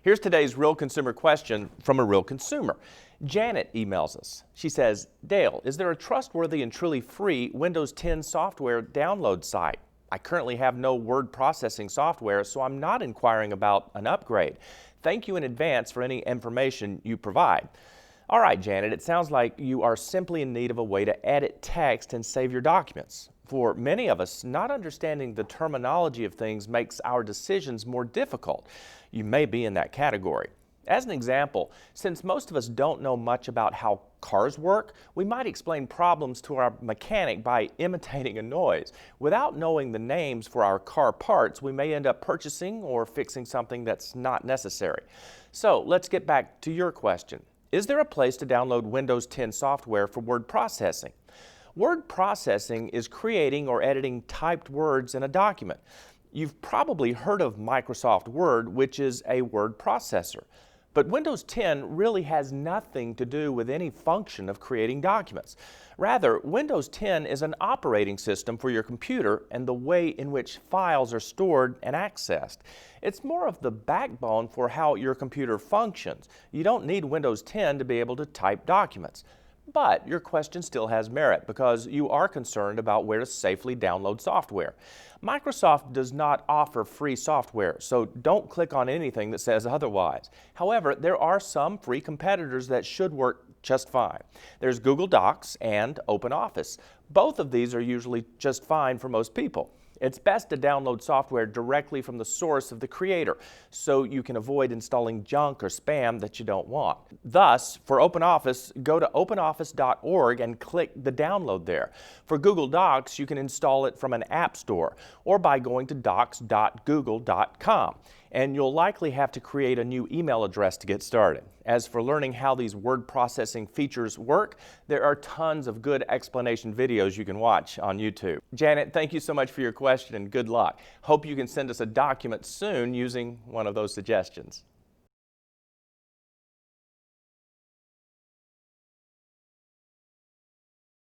Here's today's real consumer question from a real consumer. Janet emails us. She says, Dale, is there a trustworthy and truly free Windows 10 software download site? I currently have no word processing software, so I'm not inquiring about an upgrade. Thank you in advance for any information you provide. All right, Janet, it sounds like you are simply in need of a way to edit text and save your documents. For many of us, not understanding the terminology of things makes our decisions more difficult. You may be in that category. As an example, since most of us don't know much about how cars work, we might explain problems to our mechanic by imitating a noise. Without knowing the names for our car parts, we may end up purchasing or fixing something that's not necessary. So let's get back to your question. Is there a place to download Windows 10 software for word processing? Word processing is creating or editing typed words in a document. You've probably heard of Microsoft Word, which is a word processor. But Windows 10 really has nothing to do with any function of creating documents. Rather, Windows 10 is an operating system for your computer and the way in which files are stored and accessed. It's more of the backbone for how your computer functions. You don't need Windows 10 to be able to type documents. But your question still has merit because you are concerned about where to safely download software. Microsoft does not offer free software, so don't click on anything that says otherwise. However, there are some free competitors that should work just fine. There's Google Docs and OpenOffice. Both of these are usually just fine for most people. It's best to download software directly from the source of the creator so you can avoid installing junk or spam that you don't want. Thus, for OpenOffice, go to openoffice.org and click the download there. For Google Docs, you can install it from an app store or by going to docs.google.com. And you'll likely have to create a new email address to get started. As for learning how these word processing features work, there are tons of good explanation videos you can watch on YouTube. Janet, thank you so much for your question and good luck. Hope you can send us a document soon using one of those suggestions.